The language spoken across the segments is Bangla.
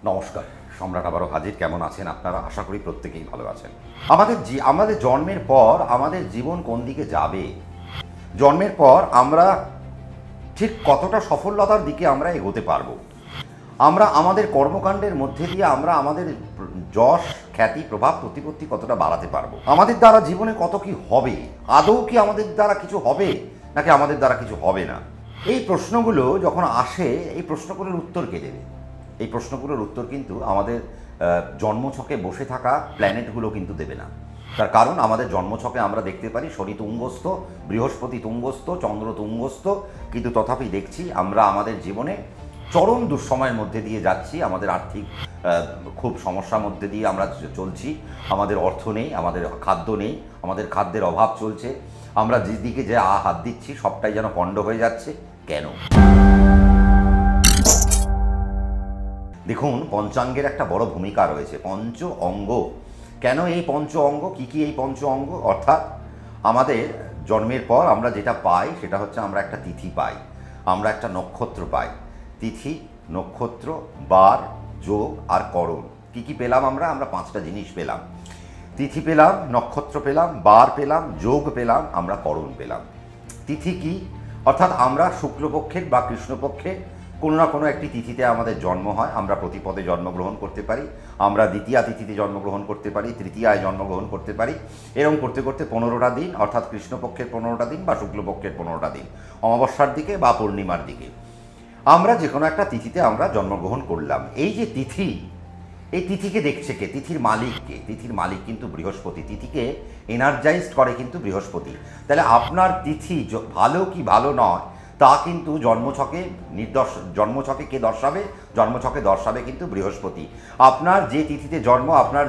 নমস্কার, সম্রাট আবারও হাজির। কেমন আছেন আপনারা? আশা করি প্রত্যেকেই ভালো আছেন। আমাদের জন্মের পর আমাদের জীবন কোন দিকে যাবে, জন্মের পর আমরা ঠিক কতটা সফলতার দিকে আমরা এগোতে পারবো, আমরা আমাদের কর্মকাণ্ডের মধ্যে দিয়ে আমরা আমাদের যশ খ্যাতি প্রভাব প্রতিপত্তি কতটা বাড়াতে পারবো, আমাদের দ্বারা জীবনে কত কি হবে, আদৌ কি আমাদের দ্বারা কিছু হবে নাকি আমাদের দ্বারা কিছু হবে না, এই প্রশ্নগুলো যখন আসে এই প্রশ্নগুলোর উত্তর কে দেবে? এই প্রশ্নগুলোর উত্তর কিন্তু আমাদের জন্মছকে বসে থাকা প্ল্যানেটগুলো কিন্তু দেবে না। তার কারণ আমাদের জন্মছকে আমরা দেখতে পারি শনি তুঙ্গস্থ, বৃহস্পতি তুঙ্গস্থ, চন্দ্র তুঙ্গস্থ, কিন্তু তথাপি দেখছি আমরা আমাদের জীবনে চরম দুঃসময়ের মধ্যে দিয়ে যাচ্ছি। আমাদের আর্থিক খুব সমস্যার মধ্যে দিয়ে আমরা চলছি। আমাদের অর্থ নেই, আমাদের খাদ্য নেই, আমাদের খাদ্যের অভাব চলছে। আমরা যেদিকে যে হাত দিচ্ছি সবটাই যেন পণ্ড হয়ে যাচ্ছে। কেন? দেখুন, পঞ্চাঙ্গের একটা বড় ভূমিকা রয়েছে। পঞ্চ অঙ্গ, কেন এই পঞ্চ অঙ্গ, কী কী এই পঞ্চ অঙ্গ? অর্থাৎ আমাদের জন্মের পর আমরা যেটা পাই সেটা হচ্ছে আমরা একটা তিথি পাই, আমরা একটা নক্ষত্র পাই। তিথি, নক্ষত্র, বার, যোগ আর করণ। কী কী পেলাম আমরা? আমরা পাঁচটা জিনিস পেলাম। তিথি পেলাম, নক্ষত্র পেলাম, বার পেলাম, যোগ পেলাম, আমরা করণ পেলাম। তিথি কি? অর্থাৎ আমরা শুক্লপক্ষের বা কৃষ্ণপক্ষে কোনো না কোনো একটি তিথিতে আমাদের জন্ম হয়। আমরা প্রতিপদে জন্মগ্রহণ করতে পারি, আমরা দ্বিতীয়া তিথিতে জন্মগ্রহণ করতে পারি, তৃতীয়ায় জন্মগ্রহণ করতে পারি। এরকম করতে করতে 15টা দিন, অর্থাৎ কৃষ্ণপক্ষের 15টা দিন বা শুক্লপক্ষের 15টা দিন, অমাবস্যার দিকে বা পূর্ণিমার দিকে আমরা যে কোনো একটা তিথিতে আমরা জন্মগ্রহণ করলাম। এই যে তিথি, এই তিথিকে দেখছে কে? তিথির মালিককে। তিথির মালিক কিন্তু বৃহস্পতি। তিথিকে এনার্জাইজড করে কিন্তু বৃহস্পতি। তাহলে আপনার তিথি ভালো কি ভালো নয় তা কিন্তু জন্মছকে জন্মছকে কে দর্শাবে? জন্মছকে দর্শাবে কিন্তু বৃহস্পতি। আপনার যে তিথিতে জন্ম, আপনার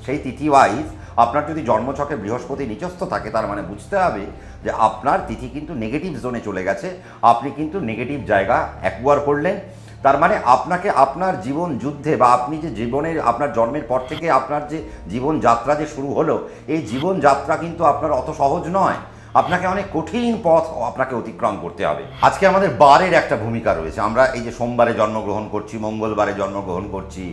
সেই তিথি ওয়াইজ আপনার যদি জন্মছকে বৃহস্পতি নিচস্থ থাকে, তার মানে বুঝতে হবে যে আপনার তিথি কিন্তু নেগেটিভ জোনে চলে গেছে। আপনি কিন্তু নেগেটিভ জায়গা অ্যাকুয়ার করলেন। তার মানে আপনাকে আপনার জীবন যুদ্ধে বা আপনি যে জীবনের আপনার জন্মের পর থেকে আপনার যে জীবনযাত্রা যে শুরু হলো, এই জীবনযাত্রা কিন্তু আপনার অত সহজ নয়। আপনাকে অনেক কঠিন পথ আপনাকে অতিক্রম করতে হবে। আজকে আমাদের বারের একটা ভূমিকা রয়েছে। আমরা এই যে সোমবারে জন্মগ্রহণ করছি, মঙ্গলবারে জন্মগ্রহণ করছি,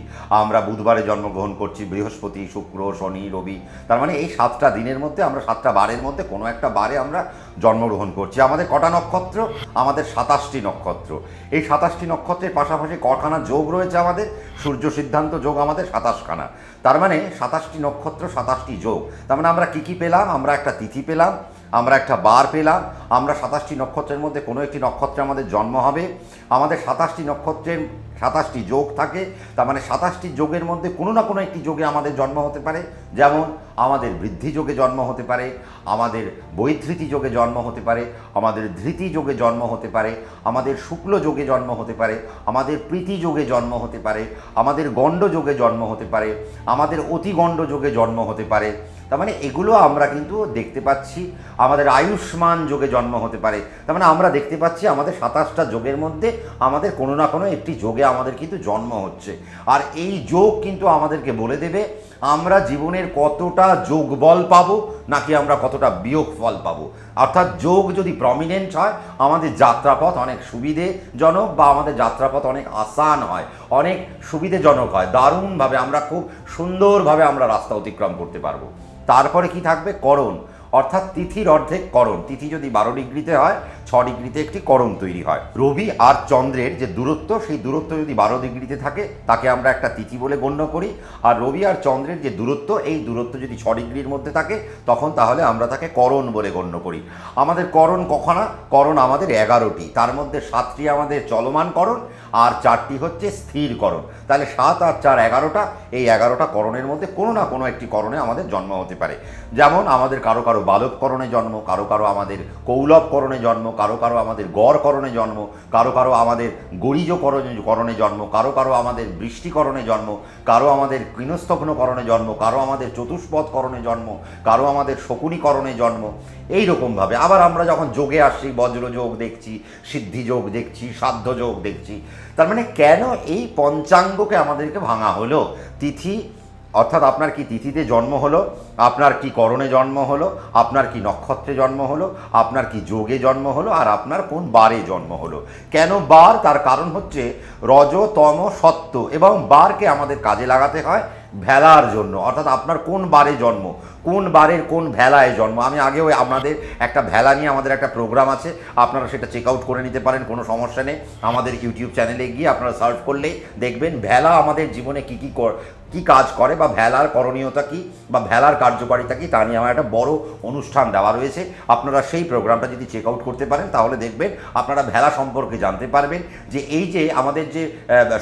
আমরা বুধবারে জন্মগ্রহণ করছি, বৃহস্পতি, শুক্র, শনি, রবি। তার মানে এই 7টা দিনের মধ্যে আমরা 7টা বারের মধ্যে কোনো একটা বারে আমরা জন্মগ্রহণ করছি। আমাদের কটা নক্ষত্র? আমাদের 27টি নক্ষত্র। এই 27টি নক্ষত্রের পাশাপাশি কখানা যোগ রয়েছে? আমাদের সূর্য সিদ্ধান্ত যোগ আমাদের 27খানা। তার মানে 27টি নক্ষত্র, 27টি যোগ। তার মানে আমরা কী কী পেলাম? আমরা একটা তিথি পেলাম, আমরা একটা বার পেলাম, আমরা 27টি নক্ষত্রের মধ্যে কোনো একটি নক্ষত্রে আমাদের জন্ম হবে। আমাদের 27টি নক্ষত্রের 27টি যোগ থাকে। তার মানে 27টি যোগের মধ্যে কোনো না কোনো একটি যোগে আমাদের জন্ম হতে পারে। যেমন আমাদের বৃদ্ধি যোগে জন্ম হতে পারে, আমাদের বৈধৃতি যোগে জন্ম হতে পারে, আমাদের ধৃতি যোগে জন্ম হতে পারে, আমাদের শুক্ল যোগে জন্ম হতে পারে, আমাদের প্রীতি যোগে জন্ম হতে পারে, আমাদের গণ্ড যোগে জন্ম হতে পারে, আমাদের অতিগণ্ড যোগে জন্ম হতে পারে। তার মানে এগুলো আমরা কিন্তু দেখতে পাচ্ছি। আমাদের আয়ুষ্মান যোগে জন্ম হতে পারে। তার মানে আমরা দেখতে পাচ্ছি আমাদের 27টা যোগের মধ্যে আমাদের কোনো না কোনো একটি যোগে আমাদের কিন্তু জন্ম হচ্ছে। আর এই যোগ কিন্তু আমাদেরকে বলে দেবে আমরা জীবনের কতটা যোগবল পাবো নাকি আমরা কতটা বিয়োগফল পাবো। অর্থাৎ যোগ যদি প্রমিনেন্ট হয়, আমাদের যাত্রাপথ অনেক সুবিধেজনক বা আমাদের যাত্রাপথ অনেক আসান হয়, অনেক সুবিধেজনক হয়, দারুণভাবে আমরা খুব সুন্দরভাবে আমরা রাস্তা অতিক্রম করতে পারবো। তারপরে কি থাকবে? করণ, অর্থাৎ তিথির অর্ধেক করণ। তিথি যদি 12 ডিগ্রিতে হয়, 6 ডিগ্রিতে একটি করণ তৈরি হয়। রবি আর চন্দ্রের যে দূরত্ব, সেই দূরত্ব যদি 12 ডিগ্রিতে থাকে তাকে আমরা একটা তিথি বলে গণ্য করি। আর রবি আর চন্দ্রের যে দূরত্ব, এই দূরত্ব যদি 6 ডিগ্রির মধ্যে থাকে তখন তাহলে আমরা তাকে করণ বলে গণ্য করি। আমাদের করণ কখনা? করণ আমাদের 11টি। তার মধ্যে 7টি আমাদের চলমান করণ আর 4টি হচ্ছে স্থির করণ। তাহলে 7 আর 4 11টা। এই 11টা করণের মধ্যে কোনো না কোনো একটি করণে আমাদের জন্ম হতে পারে। যেমন আমাদের কারো কারো বালক করণে জন্ম, কারো কারো আমাদের কৌলভ করণে জন্ম, কারো কারো আমাদের গড় করণে জন্ম, কারো কারো আমাদের গরিজ করণে জন্ম, কারো কারো আমাদের বৃষ্টিকরণে জন্ম, কারো আমাদের কৃণস্থগ্ন করণে জন্ম, কারো আমাদের চতুষ্পদ করণে জন্ম, কারো আমাদের শকুনিকরণে জন্ম। এই রকমভাবে আবার আমরা যখন যোগে আসছি, বজ্রযোগ দেখছি, সিদ্ধিযোগ দেখছি, সাধ্যযোগ দেখছি। তার মানে কেন এই পঞ্চাঙ্গকে আমাদেরকে ভাঙা হলো? তিথি অর্থাৎ আপনার কি তিথিতে জন্ম হলো, আপনার কি করণে জন্ম হলো, আপনার কি নক্ষত্রে জন্ম হলো, আপনার কি যোগে জন্ম হলো, আর আপনার কোন বারে জন্ম হলো। কেন বার? তার কারণ হচ্ছে রজ তম সত্ত্ব, এবং বারকে আমাদের কাজে লাগাতে হয় ভেলার জন্য। অর্থাৎ আপনার কোন বারে জন্ম, কোন বারের কোন ভেলায় জন্ম। আমি আগেও আপনাদের একটা ভেলা নিয়ে আমাদের একটা প্রোগ্রাম আছে, আপনারা সেটা চেক আউট করে নিতে পারেন, কোনো সমস্যা নেই। আমাদের ইউটিউব চ্যানেলে গিয়ে আপনারা সার্চ করলেই দেখবেন ভেলা আমাদের জীবনে কী কাজ করে, বা ভেলার করণীয়তা কী, বা ভেলার কার্যকারিতা কী, তা নিয়ে আমার একটা বড় অনুষ্ঠান দেওয়া রয়েছে। আপনারা সেই প্রোগ্রামটা যদি চেক আউট করতে পারেন তাহলে দেখবেন আপনারা ভেলা সম্পর্কে জানতে পারবেন। যে এই যে আমাদের যে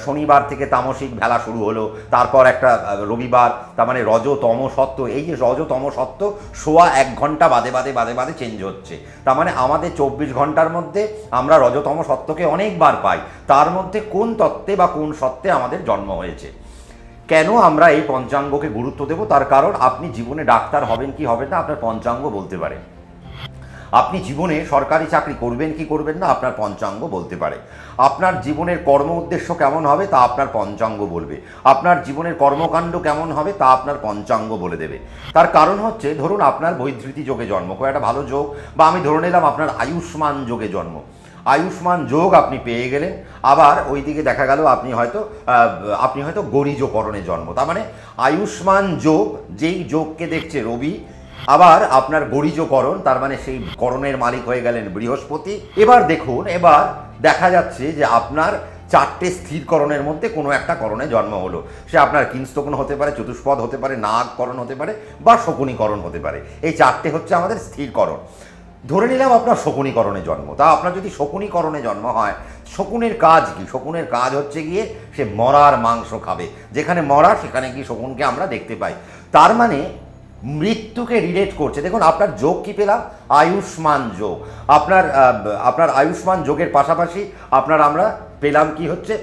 শনিবার থেকে তামসিক ভেলা শুরু হলো, তারপর একটা রবিবার, তার মানে রজ তম সত্ত্ব, এই যে রজ তম সত্ত্ব সোয়া 1 ঘন্টা বাদে বাদে চেঞ্জ হচ্ছে। তার মানে আমাদের 24 ঘন্টার মধ্যে আমরা রজতম সত্ত্বকে অনেকবার পাই। তার মধ্যে কোন তত্ত্বে বা কোন সত্ত্বে আমাদের জন্ম হয়েছে। কেন আমরা এই পঞ্চাঙ্গকে গুরুত্ব দেব? তার কারণ আপনি জীবনে ডাক্তার হবেন কি হবেন না আপনার পঞ্চাঙ্গ বলতে পারে। আপনি জীবনে সরকারি চাকরি করবেন কি করবেন না আপনার পঞ্চাঙ্গ বলতে পারে। আপনার জীবনের কর্ম উদ্দেশ্য কেমন হবে তা আপনার পঞ্চাঙ্গ বলবে। আপনার জীবনের কর্মকাণ্ড কেমন হবে তা আপনার পঞ্চাঙ্গ বলে দেবে। তার কারণ হচ্ছে, ধরুন আপনার বৈধৃতি যোগে জন্ম, খুব একটা ভালো যোগ, বা আমি ধরে নিলাম আপনার আয়ুষ্মান যোগে জন্ম। আয়ুষ্মান যোগ আপনি পেয়ে গেলেন, আবার ওইদিকে দেখা গেল আপনি হয়তো গরিজকরণে জন্ম। তার মানে আয়ুষ্মান যোগ, যেই যোগকে দেখছে রবি, আবার আপনার গরিজকরণ, তার মানে সেই করণের মালিক হয়ে গেলেন বৃহস্পতি। এবার দেখুন, এবার দেখা যাচ্ছে যে আপনার 4টে স্থিরকরণের মধ্যে কোনো একটা করণে জন্ম হলো। সে আপনার কিংস্তকন হতে পারে, চতুষ্পদ হতে পারে, নাগকরণ হতে পারে, বা শকুনীকরণ হতে পারে। এই 4টে হচ্ছে আমাদের স্থিরকরণ। ধরে নিলাম আপনার শকুনীকরণে জন্ম। তা আপনার যদি শকুনীকরণে জন্ম হয়, শকুনের কাজ কি? শকুনের কাজ হচ্ছে গিয়ে সে মরার মাংস খাবে। যেখানে মরা সেখানে গিয়ে শকুনকে আমরা দেখতে পাই। তার মানে মৃত্যুকে রিলেট করছে। দেখুন আপনার যোগ কি পেলাম? আয়ুষ্মান যোগ। আপনার আয়ুষ্মান যোগের পাশাপাশি আমরা পেলাম কি হচ্ছে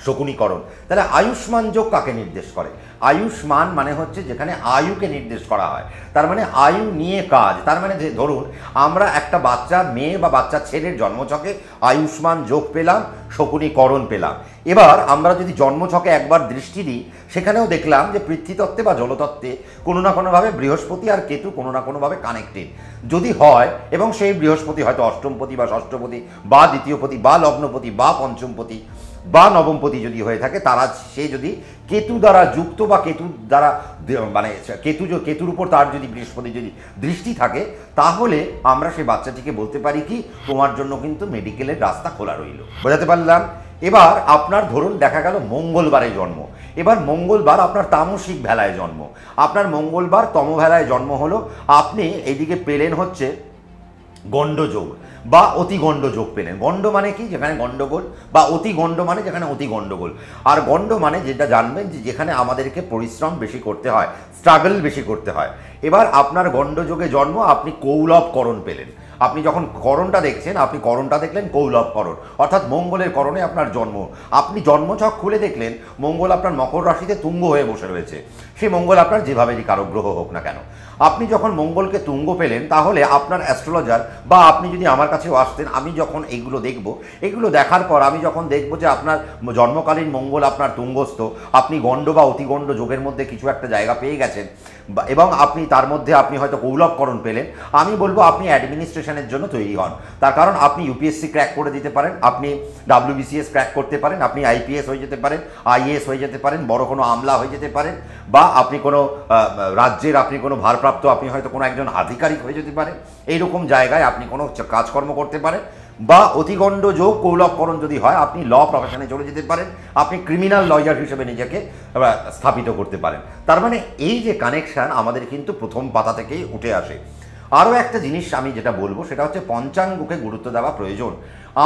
শকুনীকরণ। তাহলে আয়ুষ্মান যোগ কাকে নির্দেশ করে? আয়ুষ্মান মানে হচ্ছে যেখানে আয়ুকে নির্দেশ করা হয়, তার মানে আয়ু নিয়ে কাজ। তার মানে যে ধরুন আমরা একটা বাচ্চা মেয়ে বা বাচ্চা ছেলের জন্মছকে আয়ুষ্মান যোগ পেলাম, শকুনীকরণ পেলাম। এবার আমরা যদি জন্মছকে একবার দৃষ্টি দিই, সেখানেও দেখলাম যে পৃথ্বীতত্ত্বে বা জলতত্ত্বে কোনো না কোনোভাবে বৃহস্পতি আর কেতু কোনো না কোনোভাবে কানেক্টেড যদি হয়, এবং সেই বৃহস্পতি হয়তো অষ্টমপতি বা ষষ্ঠপতি বা দ্বিতীয়পতি বা লগ্নপতি বা পঞ্চমপতি বা নবমপতি যদি হয়ে থাকে, সে যদি কেতু দ্বারা যুক্ত বা কেতু দ্বারা মানে কেতুর উপর তার যদি বৃহস্পতি যদি দৃষ্টি থাকে, তাহলে আমরা সেই বাচ্চাটিকে বলতে পারি কি তোমার জন্য কিন্তু মেডিকেলের রাস্তা খোলা রইল। বোঝাতে পারলাম? এবার আপনার ধরুন দেখা গেল মঙ্গলবারে জন্ম। এবার মঙ্গলবার আপনার তামসিক ভেলায় জন্ম, আপনার মঙ্গলবার তম ভেলায় জন্ম হলো। আপনি এইদিকে পেলেন হচ্ছে গণ্ডযোগ বা অতি গণ্ডযোগ পেলেন। গণ্ড মানে কি? যেখানে গণ্ডগোল, বা অতি গণ্ড মানে যেখানে অতি গণ্ডগোল। আর গণ্ড মানে যেটা জানবেন যে যেখানে আমাদেরকে পরিশ্রম বেশি করতে হয়, স্ট্রাগল বেশি করতে হয়। এবার আপনার গণ্ডযোগে জন্ম, আপনি কৌলভকরণ পেলেন। আপনি যখন করণটা দেখছেন, আপনি করণটা দেখলেন কৌলভকরণ, অর্থাৎ মঙ্গলের করণে আপনার জন্ম। আপনি জন্মছক খুলে দেখলেন মঙ্গল আপনার মকর রাশিতে তুঙ্গ হয়ে বসে রয়েছে। সেই মঙ্গল আপনার যেভাবেই কারো গ্রহ হোক না কেন, আপনি যখন মঙ্গলকে তুঙ্গ পেলেন, তাহলে আপনার অ্যাস্ট্রোলজার বা আপনি যদি আমার কাছেও আসতেন, আমি যখন এইগুলো দেখব, এগুলো দেখার পর আমি যখন দেখব যে আপনার জন্মকালীন মঙ্গল আপনার তুঙ্গস্থ, আপনি গণ্ড বা অতিগণ্ড যোগের মধ্যে কিছু একটা জায়গা পেয়ে গেছেন, এবং আপনি তার মধ্যে আপনি হয়তো কৌলভকরণ পেলেন, আমি বলবো আপনি অ্যাডমিনিস্ট্রেশনের জন্য তৈরি হন। তার কারণ আপনি ইউপিএসসি ক্র্যাক করে দিতে পারেন, আপনি WBCS ক্র্যাক করতে পারেন, আপনি IPS হয়ে যেতে পারেন, IAS হয়ে যেতে পারেন, বড় কোনো আমলা হয়ে যেতে পারেন, বা আপনি কোনো রাজ্যের আপনি কোনো ভারপ্রাপ্ত, আপনি হয়তো কোনো একজন আধিকারিক হয়ে যেতে পারেন। এইরকম জায়গায় আপনি কোনো কাজকর্ম করতে পারেন। বা অতিগণ্ড যোগ কৌলভকরণ যদি হয়, আপনি ল প্রফেশনে চলে যেতে পারেন, আপনি ক্রিমিনাল লয়ার হিসেবে নিজেকে স্থাপিত করতে পারেন। তার মানে এই যে কানেকশান আমাদের কিন্তু প্রথম পাতা থেকেই উঠে আসে। আরও একটা জিনিস আমি যেটা বলবো সেটা হচ্ছে পঞ্চাঙ্গকে গুরুত্ব দেওয়া প্রয়োজন।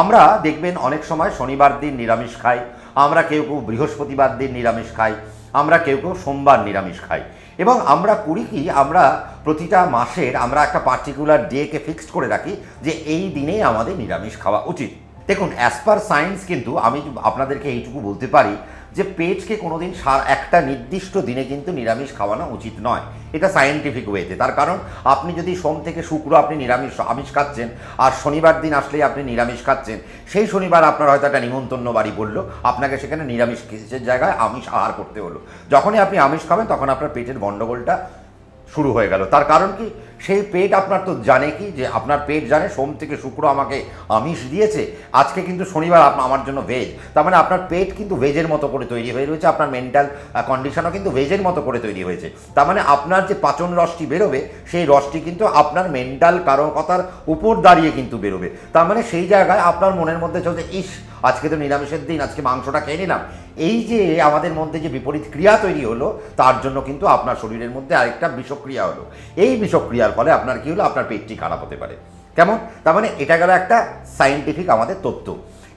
আমরা দেখবেন অনেক সময় শনিবার দিন নিরামিষ খাই, আমরা কেউ বৃহস্পতিবার দিন নিরামিষ খাই, আমরা কেউ সোমবার নিরামিষ খাই, এবং আমরা করি কি, আমরা প্রতিটা মাসের আমরা একটা পার্টিকুলার ডেকে ফিক্সড করে রাখি যে এই দিনেই আমাদের নিরামিষ খাওয়া উচিত। দেখুন অ্যাজ পার সায়েন্স কিন্তু আমি আপনাদেরকে এইটুকু বলতে পারি যে পেটকে কোনোদিন একটা নির্দিষ্ট দিনে কিন্তু নিরামিষ খাওয়ানো উচিত নয়, এটা সায়েন্টিফিক ওয়েতে। তার কারণ আপনি যদি সোম থেকে শুক্র আপনি আমিষ খাচ্ছেন, আর শনিবার দিন আসলেই আপনি নিরামিষ খাচ্ছেন, সেই শনিবার আপনার হয়তো একটা নিমন্ত্রণ বাড়ি পড়লো, আপনাকে সেখানে নিরামিষের জায়গায় আমিষ আহার করতে হলো। যখনই আপনি আমিষ খাবেন তখন আপনার পেটের গণ্ডগোলটা শুরু হয়ে গেল। তার কারণ কি, সেই পেট আপনার তো জানে কি, যে আপনার পেট জানে সোম থেকে শুক্র আমাকে আমিষ দিয়েছে, আজকে কিন্তু শনিবার আমার জন্য ভেজ। তার মানে আপনার পেট কিন্তু ভেজের মতো করে তৈরি হয়ে রয়েছে, আপনার মেন্টাল কন্ডিশনও কিন্তু ভেজের মতো করে তৈরি হয়েছে। তার মানে আপনার যে পাচন রসটি বেরোবে, সেই রসটি কিন্তু আপনার মেন্টাল কারকতার উপর দাঁড়িয়ে কিন্তু বেরোবে। তার মানে সেই জায়গায় আপনার মনের মধ্যে চলছে, ইস আজকে তো নিরামিষের দিন, আজকে মাংসটা খেয়ে নিলাম। এই যে আমাদের মধ্যে যে বিপরীত ক্রিয়া তৈরি হলো, তার জন্য কিন্তু আপনার শরীরের মধ্যে আরেকটা বিষক্রিয়া হলো। এই বিষক্রিয়ার ফলে আপনার কি হলো, আপনার পেটটি খারাপ হতে পারে। কেমন? তার মানে এটা গেল একটা সায়েন্টিফিক আমাদের তথ্য।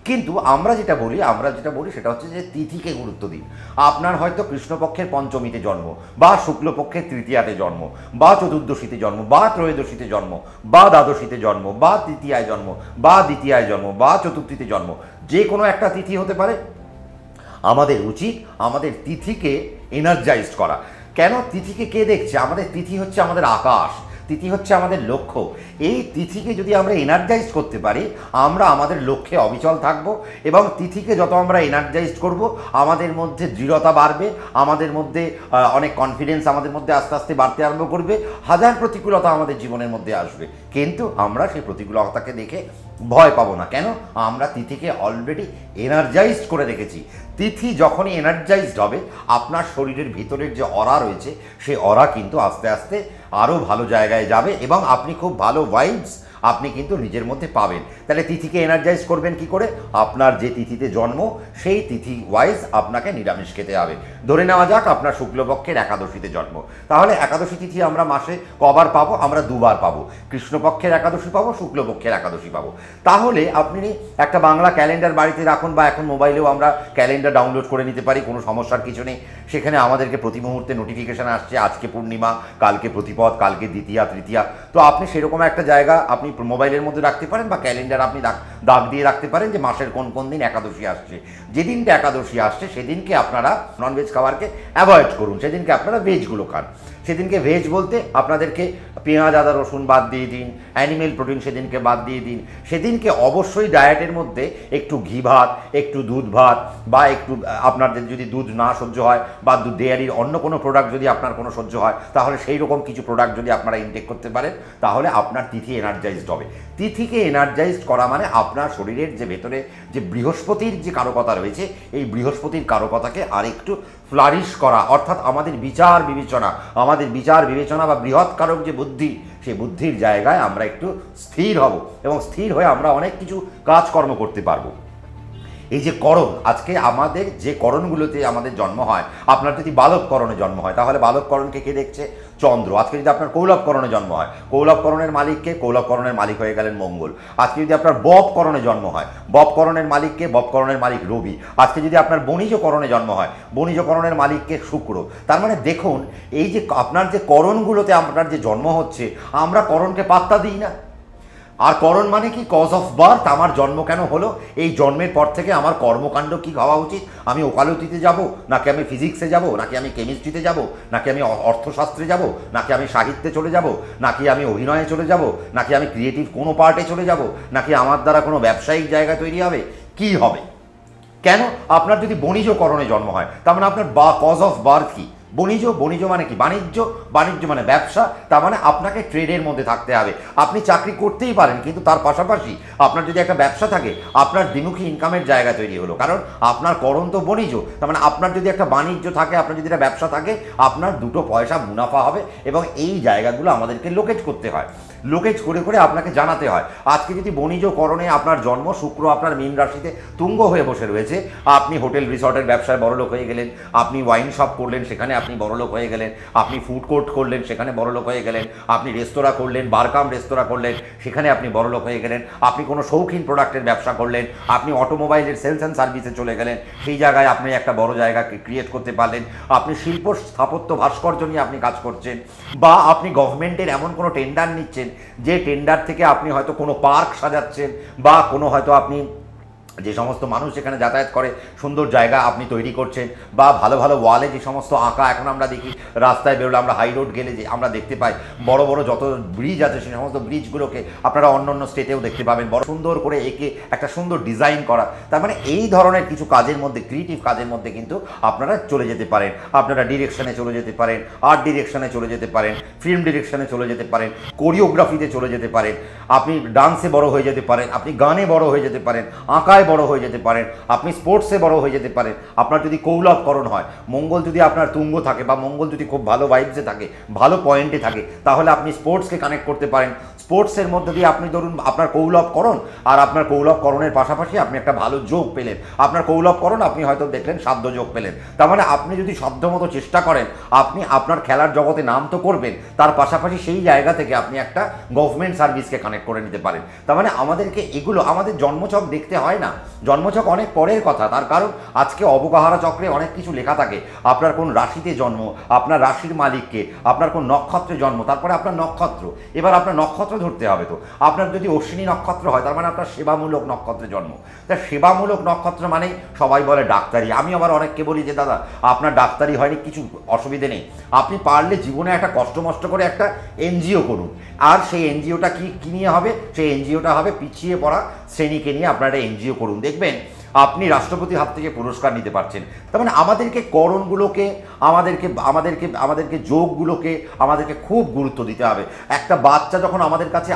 কিন্তু আমরা যেটা বলি সেটা হচ্ছে যে তিথিকে গুরুত্ব দিন। আপনার হয়তো কৃষ্ণপক্ষের পঞ্চমীতে জন্ম, বা শুক্লপক্ষের তৃতীয়াতে জন্ম, বা চতুর্দশীতে জন্ম, বা ত্রয়োদশীতে জন্ম, বা দ্বাদশীতে জন্ম, বা তৃতীয়ায় জন্ম, বা দ্বিতীয়ায় জন্ম, বা চতুর্থীতে জন্ম, যে কোনো একটা তিথি হতে পারে। আমাদের উচিত আমাদের তিথিকে এনার্জাইজড করা। কেন? তিথিকে কে দেখছে? আমাদের তিথি হচ্ছে আমাদের আকাশ, তিথি হচ্ছে আমাদের লক্ষ্য। এই তিথিকে যদি আমরা এনার্জাইজ করতে পারি, আমরা আমাদের লক্ষ্যে অবিচল থাকব। এবং তিথিকে যত আমরা এনার্জাইজ করব, আমাদের মধ্যে দৃঢ়তা বাড়বে, আমাদের মধ্যে অনেক কনফিডেন্স আমাদের মধ্যে আস্তে আস্তে বাড়তে আরম্ভ করবে। হাজার প্রতিকূলতা আমাদের জীবনের মধ্যে আসবে, কিন্তু আমরা সেই প্রতিকূলতাকে দেখে ভয় পাবো না। কেন? আমরা তিথিকে অলরেডি এনার্জাইজড করে রেখেছি। তিথি যখনই এনার্জাইজড হবে, আপনার শরীরের ভিতরের যে অরা রয়েছে, সেই অরা কিন্তু আস্তে আস্তে আরও ভালো জায়গায় যাবে, এবং আপনি খুব ভালো ভাইবস আপনি কিন্তু নিজের মধ্যে পাবেন। তাহলে তিথিকে এনার্জাইজ করবেন কি করে? আপনার যে তিথিতে জন্ম, সেই তিথি ওয়াইজ আপনাকে নিরামিষ খেতে হবে। ধরে নেওয়া যাক আপনার শুক্লপক্ষের একাদশীতে জন্ম, তাহলে একাদশী তিথি আমরা মাসে কবার পাবো? আমরা দুবার পাবো। কৃষ্ণপক্ষের একাদশী পাবো, শুক্লপক্ষের একাদশী পাবো। তাহলে আপনি একটা বাংলা ক্যালেন্ডার বাড়িতে রাখুন, বা এখন মোবাইলেও আমরা ক্যালেন্ডার ডাউনলোড করে নিতে পারি, কোনো সমস্যার কিছু নেই। সেখানে আমাদেরকে প্রতি মুহূর্তে নোটিফিকেশান আসছে, আজকে পূর্ণিমা, কালকে প্রতিপদ, কালকে দ্বিতীয়া, তৃতীয়া। তো আপনি সেরকম একটা জায়গা আপনি মোবাইলের মধ্যে রাখতে পারেন, বা ক্যালেন্ডার আপনি দাগ দিয়ে রাখতে পারেন যে মাসের কোন কোন দিন একাদশী আসছে। যেদিনটা একাদশী আসছে সেদিনকে আপনারা ননভেজ খাবারকে অ্যাভয়েড করুন, সেদিনকে আপনারা ভেজগুলো খান। সেদিনকে ভেজ বলতে আপনাদেরকে পেঁয়াজ, আদা, রসুন বাদ দিয়ে দিন, অ্যানিমেল প্রোটিন সেদিনকে বাদ দিয়ে দিন। সেদিনকে অবশ্যই ডায়েটের মধ্যে একটু ঘি ভাত, একটু দুধ ভাত, বা একটু আপনাদের যদি দুধ না সহ্য হয়, বা ডেয়ারির অন্য কোনো প্রোডাক্ট যদি আপনার কোনো সহ্য হয়, তাহলে সেই রকম কিছু প্রোডাক্ট যদি আপনারা ইনটেক করতে পারেন, তাহলে আপনার তিথি এনার্জাইজড হবে। তিথিকে এনার্জাইজড করা মানে আপনার শরীরের যে ভেতরে যে বৃহস্পতির যে কারকতা রয়েছে, এই বৃহস্পতির কারকতাকে আরেকটু ফ্লারিশ করা। অর্থাৎ আমাদের বিচার বিবেচনা বা বৃহৎ কারক যে বুদ্ধি, সেই বুদ্ধির জায়গায় আমরা একটু স্থির হব, এবং স্থির হয়ে আমরা অনেক কিছু কাজকর্ম করতে পারবো। এই যে করণ, আজকে আমাদের যে করণগুলোতে আমাদের জন্ম হয়, আপনার যদি বালবকরণে জন্ম হয়, তাহলে বালবকরণকে কে দেখছে? চন্দ্র। আজকে যদি আপনার কৌলবকরণে জন্ম হয়, কৌলবকরণের মালিককে? কৌলবকরণের মালিক হয়ে গেলেন মঙ্গল। আজকে যদি আপনার ববকরণে জন্ম হয়, ববকরণের মালিককে? ববকরণের মালিক রবি। আজকে যদি আপনার বণিজকরণে জন্ম হয়, বণিজকরণের মালিককে? শুক্র। তার মানে দেখুন, এই যে আপনার যে করণগুলোতে আপনার যে জন্ম হচ্ছে, আমরা করণকে পাত্তা দিই না। আর করণ মানে কি? Cause of birth. আমার জন্ম কেন হলো? এই জন্মের পর থেকে আমার কর্মকাণ্ড কি হওয়া উচিত? আমি ওকালতিতে যাব, নাকি আমি ফিজিক্সে যাব, নাকি আমি কেমিস্ট্রিতে যাব, নাকি আমি অর্থশাস্ত্রে যাব, নাকি আমি সাহিত্যে চলে যাব, নাকি আমি অভিনয়ে চলে যাব, নাকি আমি ক্রিয়েটিভ কোনো পার্টে চলে যাব, নাকি আমার দ্বারা কোনো ব্যবসায়িক জায়গা তৈরি হবে? কি হবে? কেন? আপনার যদি বণিজকরণে জন্ম হয়, তার মানে আপনার কজ অফ বার্থ কি? বণিজ মানে কি? বাণিজ্য মানে ব্যবসা। তার মানে আপনাকে ট্রেডের মধ্যে থাকতে হবে। আপনি চাকরি করতেই পারেন, কিন্তু তার পাশাপাশি আপনার যদি একটা ব্যবসা থাকে, আপনার দ্বিমুখী ইনকামের জায়গা তৈরি হলো, কারণ আপনার করণ তো বণিজ। তার মানে আপনার যদি একটা বাণিজ্য থাকে, আপনার যদি একটা ব্যবসা থাকে, আপনার দুটো পয়সা মুনাফা হবে। এবং এই জায়গাগুলো আমাদেরকে লোকেট করতে হয়, লোকেট করে করে আপনাকে জানাতে হয়। আজকে যদি বণিজকরণে আপনার জন্ম, শুক্র আপনার মীন রাশিতে তুঙ্গ হয়ে বসে রয়েছে, আপনি হোটেল রিসর্টের ব্যবসায় বড়লোক হয়ে গেলেন, আপনি ওয়াইন শপ করলেন, সেখানে আপনি বড়লোক হয়ে গেলেন, আপনি ফুড কোর্ট করলেন, সেখানে বড়লোক হয়ে গেলেন, আপনি রেস্তোরাঁ করলেন, বারকাম রেস্তোরাঁ করলেন, সেখানে আপনি বড়লোক হয়ে গেলেন, আপনি কোনো শৌখিন প্রোডাক্টের ব্যবসা করলেন, আপনি অটোমোবাইলের সেলস অ্যান্ড সার্ভিসে চলে গেলেন, সেই জায়গায় আপনি একটা বড় জায়গাকে ক্রিয়েট করতে পারলেন, আপনি শিল্প স্থাপত্য ভাস্কর্য নিয়ে আপনি কাজ করছেন, বা আপনি গভর্নমেন্টের এমন কোনো টেন্ডার নিচ্ছেন, যে টেন্ডার থেকে আপনি হয়তো কোনো পার্ক সাজাচ্ছেন, বা কোনো হয়তো আপনি যে সমস্ত মানুষ যেখানে যাতায়াত করে সুন্দর জায়গা আপনি তৈরি করছেন, বা ভালো ভালো ওয়ালে যে সমস্ত আঁকা এখন আমরা দেখি রাস্তায় বেরোলে, আমরা হাই রোড গেলে যে আমরা দেখতে পাই বড় বড় যত ব্রিজ আছে সেই সমস্ত ব্রিজগুলোকে আপনারা অন্য অন্য স্টেটেও দেখতে পাবেন, বড় সুন্দর করে এঁকে একটা সুন্দর ডিজাইন করা। তার মানে এই ধরনের কিছু কাজের মধ্যে, ক্রিয়েটিভ কাজের মধ্যে কিন্তু আপনারা চলে যেতে পারেন। আপনারা ডিরেকশনে চলে যেতে পারেন, আর্ট ডিরেকশনে চলে যেতে পারেন, ফিল্ম ডিরেকশনে চলে যেতে পারেন, কোরিওগ্রাফিতে চলে যেতে পারেন, আপনি ডান্সে বড় হয়ে যেতে পারেন, আপনি গানে বড় হয়ে যেতে পারেন, আঁকায় বড় হয়ে যেতে পারেন, আপনি স্পোর্টসে বড় হয়ে যেতে পারেন। আপনার যদি কৌলভকরণ হয়, মঙ্গল যদি আপনার তুঙ্গ থাকে বা মঙ্গল যদি খুব ভালো ভাইবসে থাকে, ভালো পয়েন্টে থাকে, তাহলে আপনি স্পোর্টসকে কানেক্ট করতে পারেন। স্পোর্টসের মধ্যে দিয়ে আপনি ধরুন আপনার কৌলভকরণ, আর আপনার কৌলভকরণের পাশাপাশি আপনি একটা ভালো যোগ পেলেন। আপনার কৌলভকরণ আপনি হয়তো দেখলেন সাধ্য যোগ পেলেন। তার মানে আপনি যদি সাধ্যমতো চেষ্টা করেন, আপনি আপনার খেলার জগতে নাম তো করবেন, তার পাশাপাশি সেই জায়গা থেকে আপনি একটা গভর্নমেন্ট সার্ভিসকে কানেক্ট করে নিতে পারেন। তার মানে আমাদেরকে এগুলো, আমাদের জন্মছক দেখতে হয় না, জন্মছক অনেক পরের কথা। তার কারণ আজকে অবগাহরা চক্রে অনেক কিছু লেখা থাকে, আপনার কোন রাশিতে জন্ম, আপনার রাশির মালিককে, আপনার কোন নক্ষত্রে জন্ম, তারপরে আপনার নক্ষত্র। এবার আপনার নক্ষত্র ধরতে হবে। তো আপনার যদি অশ্বিনী নক্ষত্র হয়, তার মানে আপনার সেবামূলক নক্ষত্রে জন্ম। তা সেবামূলক নক্ষত্র মানে সবাই বলে ডাক্তারি। আমি আবার অনেককে বলি যে দাদা আপনার ডাক্তারি হয়নি, কিছু অসুবিধে নেই, আপনি পারলে জীবনে একটা কষ্ট করে একটা এনজিও করুন। আর সেই এনজিওটা কি নিয়ে হবে? সেই এনজিওটা হবে পিছিয়ে পড়া শ্রেণীকে নিয়ে আপনারা একটা এনজিও করুন, দেখবেন আপনি রাষ্ট্রপতির হাত থেকে পুরস্কার নিতে পারছেন। তার মানে আমাদেরকে করণগুলোকে, আমাদেরকে যোগগুলোকে আমাদেরকে খুব গুরুত্ব দিতে হবে। একটা বাচ্চা যখন আমাদের কাছে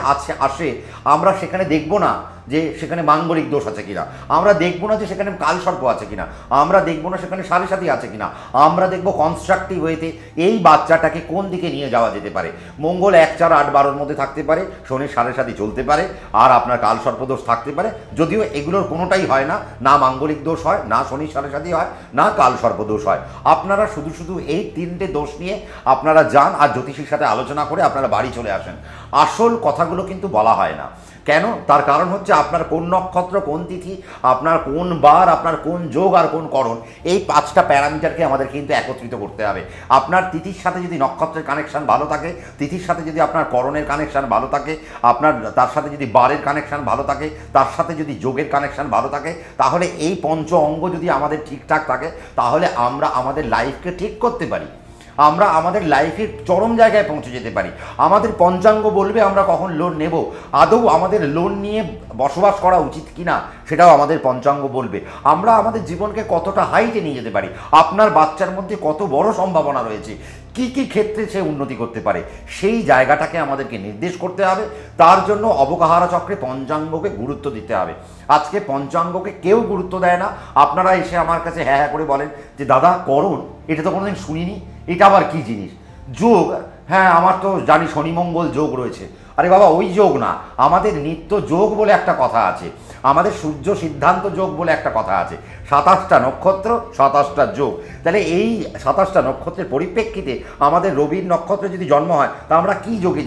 আসে, আমরা সেখানে দেখব না যে সেখানে মাঙ্গলিক দোষ আছে কিনা, আমরা দেখব না যে সেখানে কালসর্প আছে কিনা, আমরা দেখব না সেখানে সাড়ে সাথী আছে কিনা, আমরা দেখব কনস্ট্রাকটিভ ওয়েতে এই বাচ্চাটাকে কোন দিকে নিয়ে যাওয়া যেতে পারে। মঙ্গল 1, 4, 8, 12 মধ্যে থাকতে পারে, শনি সাড়ে সাথী চলতে পারে, আর আপনার কালসর্প দোষ থাকতে পারে। যদিও এগুলোর কোনোটাই হয় না, না মাঙ্গলিক দোষ হয়, না শনি সাড়ে সাথী হয়, না কালসর্প দোষ হয়। আপনারা শুধু এই 3টে দোষ নিয়ে আপনারা যান আর জ্যোতিষীর সাথে আলোচনা করে আপনারা বাড়ি চলে আসেন। আসল কথাগুলো কিন্তু বলা হয় না। কেন? তার কারণ হচ্ছে আপনার কোন নক্ষত্র, কোন তিথি, আপনার কোন বার, আপনার কোন যোগ আর কোন করণ, এই 5টা প্যারামিটারকে আমাদের কিন্তু একত্রিত করতে হবে। আপনার তিথির সাথে যদি নক্ষত্রের কানেকশান ভালো থাকে, তিথির সাথে যদি আপনার করণের কানেকশান ভালো থাকে, আপনার তার সাথে যদি বারের কানেকশান ভালো থাকে, তার সাথে যদি যোগের কানেকশান ভালো থাকে, তাহলে এই পঞ্চ অঙ্গ যদি আমাদের ঠিকঠাক থাকে, তাহলে আমরা আমাদের লাইফকে ঠিক করতে পারি, আমরা আমাদের লাইফের চরম জায়গায় পৌঁছে যেতে পারি। আমাদের পঞ্চাঙ্গ বলবে আমরা কখন লোন নেব, আদৌ আমাদের লোন নিয়ে বসবাস করা উচিত কিনা সেটাও আমাদের পঞ্চাঙ্গ বলবে। আমরা আমাদের জীবনকে কতটা হাইটে নিয়ে যেতে পারি, আপনার বাচ্চার মধ্যে কত বড় সম্ভাবনা রয়েছে, কি কি ক্ষেত্রে সে উন্নতি করতে পারে, সেই জায়গাটাকে আমাদেরকে নির্দেশ করতে হবে। তার জন্য অবগাহরা চক্রে পঞ্চাঙ্গকে গুরুত্ব দিতে হবে। আজকে পঞ্চাঙ্গকে কেউ গুরুত্ব দেয় না। আপনারা এসে আমার কাছে হ্যাঁ হ্যাঁ করে বলেন যে দাদা করণ, এটা তো কোনোদিন শুনিনি, এটা আবার কি জিনিস? যোগ, হ্যাঁ আমার তো জানি শনি মঙ্গল যোগ রয়েছে। আরে বাবা ওই যোগ না, আমাদের নিত্য যোগ বলে একটা কথা আছে, আমাদের সূর্য সিদ্ধান্ত যোগ বলে একটা কথা আছে। 27টা নক্ষত্র, 27টা যোগ। তাহলে এই 27টা নক্ষত্রের পরিপ্রেক্ষিতে আমাদের রবির নক্ষত্রে যদি জন্ম হয়, তা আমরা কি যোগে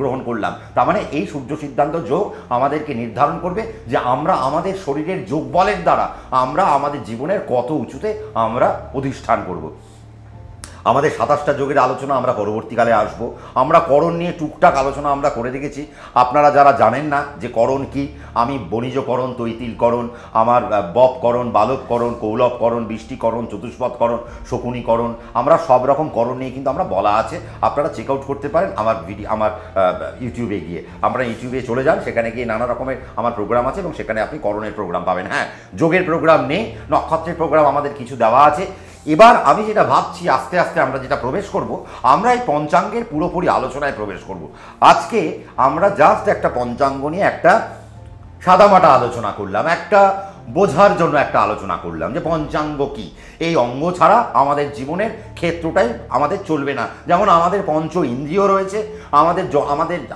গ্রহণ করলাম? তার মানে এই সূর্য সিদ্ধান্ত যোগ আমাদেরকে নির্ধারণ করবে যে আমরা আমাদের শরীরের যোগ বলের দ্বারা আমরা আমাদের জীবনের কত উঁচুতে আমরা অধিষ্ঠান করব। আমাদের 27টা যোগের আলোচনা আমরা পরবর্তীকালে আসবো। আমরা করণ নিয়ে টুকটাক আলোচনা আমরা করে রেখেছি। আপনারা যারা জানেন না যে করণ কি, আমি বণিজকরণ, তৈতিলকরণ, আমার বপকরণ, বালককরণ, কৌলভকরণ, বৃষ্টিকরণ, চতুষ্পদকরণ, শকুনীকরণ, আমরা সব রকম করণ নিয়ে কিন্তু আমরা বলা আছে, আপনারা চেক আউট করতে পারেন আমার ইউটিউবে গিয়ে। আমরা ইউটিউবে চলে যান, সেখানে গিয়ে নানা রকমের আমার প্রোগ্রাম আছে এবং সেখানে আপনি করণের প্রোগ্রাম পাবেন। হ্যাঁ, যোগের প্রোগ্রাম নেই, নক্ষত্রের প্রোগ্রাম আমাদের কিছু দেওয়া আছে। এবার আমি যেটা ভাবছি, আস্তে আস্তে আমরা যেটা প্রবেশ করব, আমরা এই পঞ্চাঙ্গের পুরোপুরি আলোচনায় প্রবেশ করব। আজকে আমরা জাস্ট একটা পঞ্চাঙ্গ নিয়ে একটা সাদামাটা আলোচনা করলাম, একটা বোঝার জন্য একটা আলোচনা করলাম যে পঞ্চাঙ্গ কি। এই অঙ্গ ছাড়া আমাদের জীবনের ক্ষেত্রটাই আমাদের চলবে না। যেমন আমাদের পঞ্চ ইন্দ্রিয় রয়েছে,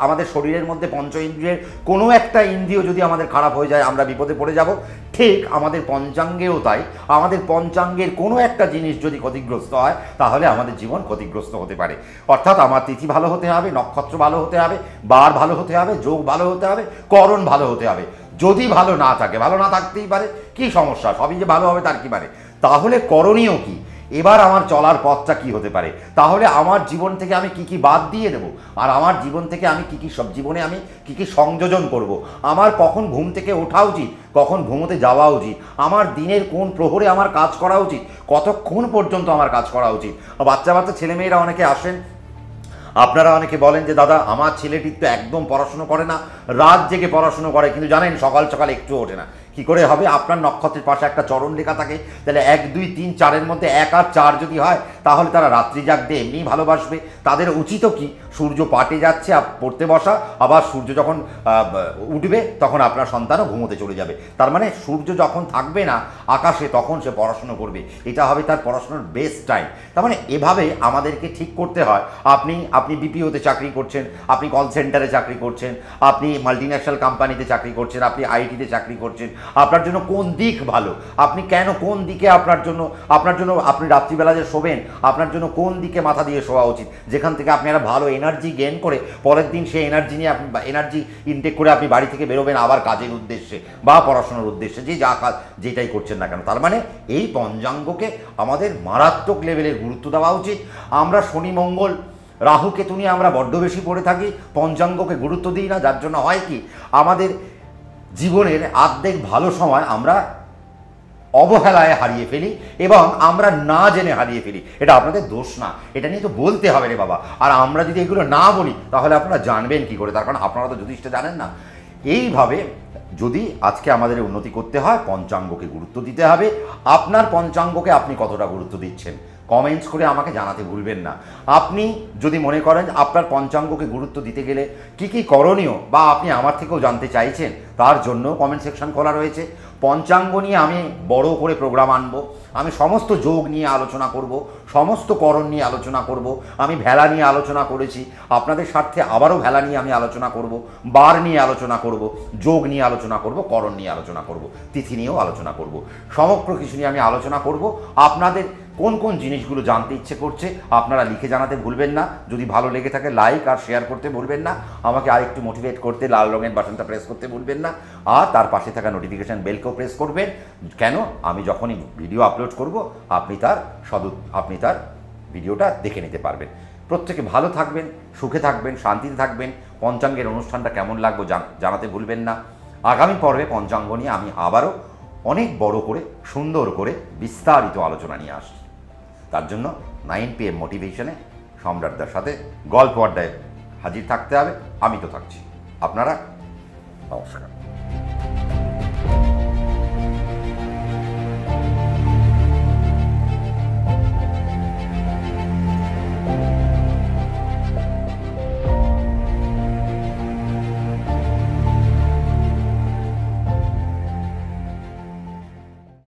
আমাদের শরীরের মধ্যে পঞ্চ ইন্দ্রিয়ের কোনো একটা ইন্দ্রিয় যদি আমাদের খারাপ হয়ে যায় আমরা বিপদে পড়ে যাব। ঠিক আমাদের পঞ্চাঙ্গেও তাই, আমাদের পঞ্চাঙ্গের কোনো একটা জিনিস যদি ক্ষতিগ্রস্ত হয় তাহলে আমাদের জীবন ক্ষতিগ্রস্ত হতে পারে। অর্থাৎ আমার তিথি ভালো হতে হবে, নক্ষত্র ভালো হতে হবে, বার ভালো হতে হবে, যোগ ভালো হতে হবে, করণ ভালো হতে হবে। যদি ভালো না থাকে, ভালো না থাকতেই পারে, কি সমস্যা, সবই যে ভালো হবে তার কি পারে। তাহলে করণীয় কি? এবার আমার চলার পথটা কি হতে পারে, তাহলে আমার জীবন থেকে আমি কি কি বাদ দিয়ে দেবো, আর আমার জীবন থেকে আমি কি কি সব জীবনে আমি কি কি সংযোজন করব, আমার কখন ঘুম থেকে ওঠা উচিত, কখন ঘুমোতে যাওয়া উচিত, আমার দিনের কোন প্রহরে আমার কাজ করা উচিত, কতক্ষণ পর্যন্ত আমার কাজ করা উচিত। বাচ্চা বাচ্চা ছেলেমেয়েরা অনেকে আসেন, আপনারা অনেকে বলেন যে দাদা আমার ছেলেটি তো একদম পড়াশুনো করে না, রাত জেগে পড়াশুনো করে, কিন্তু জানেন সকাল সকাল একটু ওঠে না। কি করে হবে? আপনার নক্ষত্রের পাশে একটা চরণ লেখা থাকে, তাহলে 1 2 3 4-এর মধ্যে 1 আর 4 যদি হয়, তাহলে তারা রাত্রি জাগতে এমনিই ভালোবাসবে। তাদের উচিত কি, সূর্য পাটে যাচ্ছে পড়তে বসা, আবার সূর্য যখন উঠবে তখন আপনার সন্তানও ঘুমোতে চলে যাবে। তার মানে সূর্য যখন থাকবে না আকাশে তখন সে পড়াশুনো করবে, এটা হবে তার পড়াশোনার বেস্ট টাইম। তার মানে এভাবে আমাদেরকে ঠিক করতে হয়। আপনি বিপিওতে চাকরি করছেন, আপনি কল সেন্টারে চাকরি করছেন, আপনি মাল্টিন্যাশনাল কোম্পানিতে চাকরি করছেন, আপনি আইটিতে চাকরি করছেন, আপনার জন্য কোন দিক ভালো, আপনি কেন কোন দিকে আপনার জন্য আপনি রাত্রিবেলা যে শোবেন আপনার জন্য কোন দিকে মাথা দিয়ে শোয়া উচিত, যেখান থেকে আপনি একটা ভালো এনার্জি গেইন করে পরের দিন সেই এনার্জি নিয়ে আপনি এনার্জি ইনটেক করে আপনি বাড়ি থেকে বেরোবেন আবার কাজের উদ্দেশ্যে বা পড়াশোনার উদ্দেশ্যে, যে যা কাজ যেটাই করছেন না কেন। তার মানে এই পঞ্চাঙ্গকে আমাদের মারাত্মক লেভেলের গুরুত্ব দেওয়া উচিত। আমরা শনি মঙ্গল রাহু কেতু নিয়ে আমরা বড্ড বেশি পড়ে থাকি, পঞ্চাঙ্গকে গুরুত্ব দিই না, যার জন্য হয় কি আমাদের জীবনের অর্ধেক ভালো সময় আমরা অবহেলায় হারিয়ে ফেলি এবং আমরা না জেনে হারিয়ে ফেলি। এটা আপনাদের দোষ না, এটা নিয়ে তো বলতে হবে রে বাবা। আর আমরা যদি এগুলো না বলি তাহলে আপনারা জানবেন কি করে, তার কারণ আপনারা তো জ্যোতিষটা জানেন না। এইভাবে যদি আজকে আমাদের উন্নতি করতে হয় পঞ্চাঙ্গকে গুরুত্ব দিতে হবে। আপনার পঞ্চাঙ্গকে আপনি কতটা গুরুত্ব দিচ্ছেন কমেন্টস করে আমাকে জানাতে ভুলবেন না। আপনি যদি মনে করেন আপনার পঞ্চাঙ্গকে গুরুত্ব দিতে গেলে কি কি করণীয় বা আপনি আমার থেকেও জানতে চাইছেন, তার জন্য কমেন্ট সেকশন খোলা রয়েছে। পঞ্চাঙ্গ নিয়ে আমি বড় করে প্রোগ্রাম আনবো, আমি সমস্ত যোগ নিয়ে আলোচনা করব, সমস্ত করণ নিয়ে আলোচনা করব। আমি ভেলা নিয়ে আলোচনা করেছি, আপনাদের স্বার্থে আবারও ভেলা নিয়ে আমি আলোচনা করব, বার নিয়ে আলোচনা করব, যোগ নিয়ে আলোচনা করব, করণ নিয়ে আলোচনা করব, তিথি নিয়েও আলোচনা করব, সমগ্র কিছু নিয়ে আমি আলোচনা করব। আপনাদের কোন কোন জিনিসগুলো জানতে ইচ্ছে করছে আপনারা লিখে জানাতে ভুলবেন না। যদি ভালো লেগে থাকে লাইক আর শেয়ার করতে ভুলবেন না, আমাকে আরেকটু মোটিভেট করতে লাল রঙের বাটনটা প্রেস করতে ভুলবেন না, আর তার পাশে থাকা নোটিফিকেশান বেলকেও প্রেস করবেন। কেন? আমি যখনই ভিডিও আপলোড করব আপনি তার ভিডিওটা দেখে নিতে পারবেন। প্রত্যেকে ভালো থাকবেন, সুখে থাকবেন, শান্তিতে থাকবেন। পঞ্চাঙ্গের অনুষ্ঠানটা কেমন লাগবে জানাতে ভুলবেন না। আগামী পর্বে পঞ্চাঙ্গ নিয়ে আমি আবারও অনেক বড় করে সুন্দর করে বিস্তারিত আলোচনা নিয়ে আসছি। তার জন্য 9 PM মোটিভেশনে সম্রাটদার সাথে গল্প আড্ডায় হাজির থাকতে হবে। আমি তো থাকছি। আপনারা নমস্কার।